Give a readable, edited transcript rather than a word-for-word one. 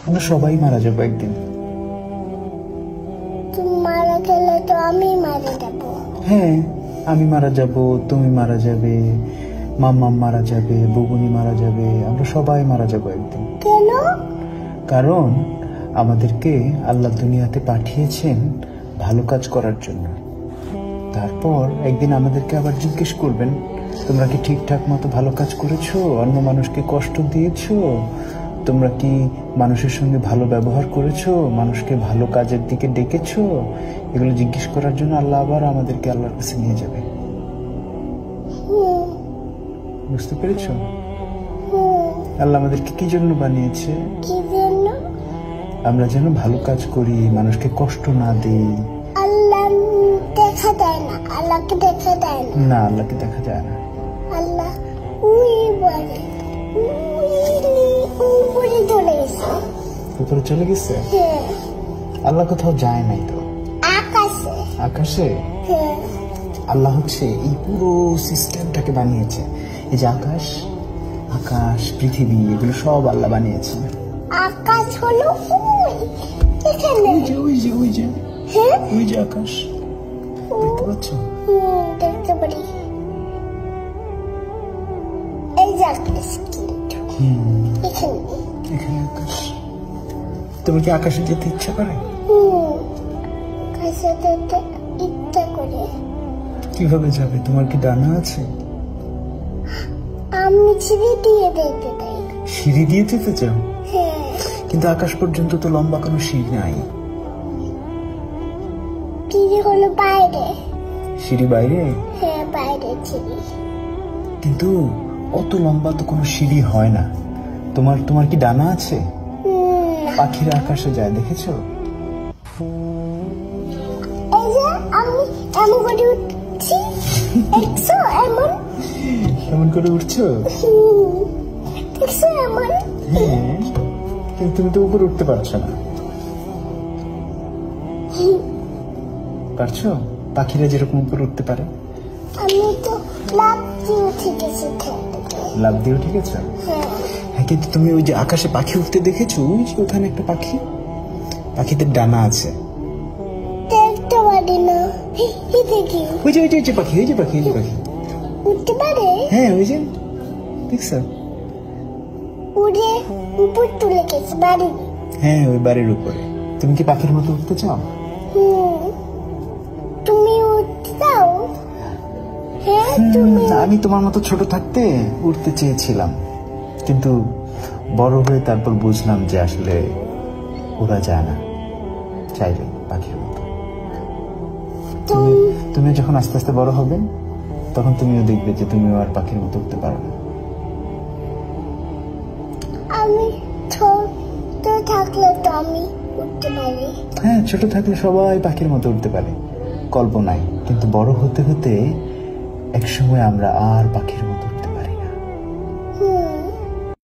আমরা সবাই মারা যাবো একদিন। তুমি মারা গেলে তো আমি মারা যাবো। হ্যাঁ, আমি মারা যাব, তুমি মারা যাবে, মাম্মা মারা যাবে, বুবুনি মারা যাবে, আমরা সবাই মারা যাবো একদিন। কেন? কারণ আমাদেরকে আল্লাহ দুনিয়াতে পাঠিয়েছেন ভালো কাজ করার জন্য। তারপর একদিন আমাদেরকে আবার জিজ্ঞেস করবেন, তোমরা কি ঠিকঠাক মতো ভালো কাজ করেছো? অন্য মানুষকে কষ্ট দিয়েছো? তোমরা কি মানুষের সঙ্গে ভালো ব্যবহার করেছো? মানুষকে ভালো কাজের দিকে ডেকেছো? এগুলো জিজ্ঞেস করার জন্য আল্লাহ আবার আমাদেরকে আল্লাহর কাছে নিয়ে যাবে। বুঝতে পেরেছো? আল্লাহ আমাদেরকে কি জন্য বানিয়েছে? কি জন্য? আমরা যেন ভালো কাজ করি, মানুষকে কষ্ট না দিই। আল্লাহ দেখা দেয় না, আল্লাহকে দেখা দেয় না। না, আল্লাহকে দেখা যায় না। আল্লাহ উই বলে, উপরে চলে গেছে। উপরে চলে গেছে? হ্যাঁ। আল্লাহ কোথাও যায় নাই তো। আকাশে। আকাশে? হ্যাঁ। আল্লাহ হচ্ছে এই পুরো সিস্টেমটাকে বানিয়েছে। এই যে আকাশ, আকাশ, পৃথিবী, এগুলো সব আল্লাহ বানিয়েছে। আকাশ হলো ওই এখানে। ওই যে ওই যে ওই যে হ্যাঁ, ওই যে আকাশ, দেখতে পাচ্ছ? দেখতে পারি। এই যে আকাশ, এখানে এখানে আকাশ। তোমার কি আকাশে যেতে ইচ্ছা করে? আকাশে যেতে ইচ্ছা করে। কিভাবে যাবে? তোমার কি ডানা আছে? আমি সিঁড়ি দিয়ে যেতে চাই। সিঁড়ি দিয়ে যেতে চাও? হ্যাঁ। কিন্তু আকাশ পর্যন্ত তো লম্বা কোনো সিঁড়ি নাই। সিঁড়ি হলো বাইরে। সিঁড়ি বাইরে? হ্যাঁ, বাইরে সিঁড়ি। কিন্তু অত লম্বা তো কোনো সিঁড়ি হয় না। তোমার কি ডানা আছে? পাখিরা আকাশে যায়, দেখেছো? এই যে আমি এমন করে উঠছি, দেখছো? এমন করে উঠছো? দেখছো এমন? হ্যাঁ, কিন্তু তুমি তো উপরে উঠতে পারছো না। পারছো? পাখিরা যেরকম উপরে উঠতে পারে। আমি তো লাফ দিয়ে উঠে গেছি। লাফ দিয়ে উঠে গেছো? হ্যাঁ, কিন্তু তুমি ওই যে আকাশে পাখি উঠতে দেখেছো? ওই যে ওখানে একটা পাখি, পাখিদের ডানা আছে। দেখতে পারি না। দেখি ওই যে ওই যে পাখি, ওই যে পাখি, ওই যে পাখি উঠতে পারে। হ্যাঁ, ওই যে দেখছো? উড়ে উপর তুলে গেছে বাড়ি। হ্যাঁ, ওই বাড়ির উপরে। তুমি কি পাখির মতো উঠতে চাও? তুমি উঠতে চাও? হ্যাঁ, তুমি। আমি তোমার মতো ছোট থাকতে উঠতে চেয়েছিলাম, কিন্তু বড় হয়ে তারপর বুঝলাম যে আসলে ওরা যায় না চাইলে পাখির মতো। তুমি যখন আস্তে আস্তে বড় হবে তখন তুমিও দেখবে যে তুমিও আর পাখির মতো উঠতে পারো না। আমি ছোট থাকলে তো আমি উঠতে পারি। হ্যাঁ, ছোট থাকলে সবাই পাখির মতো উঠতে পারে কল্পনায়, কিন্তু বড় হতে হতে একসময় আমরা আর পাখির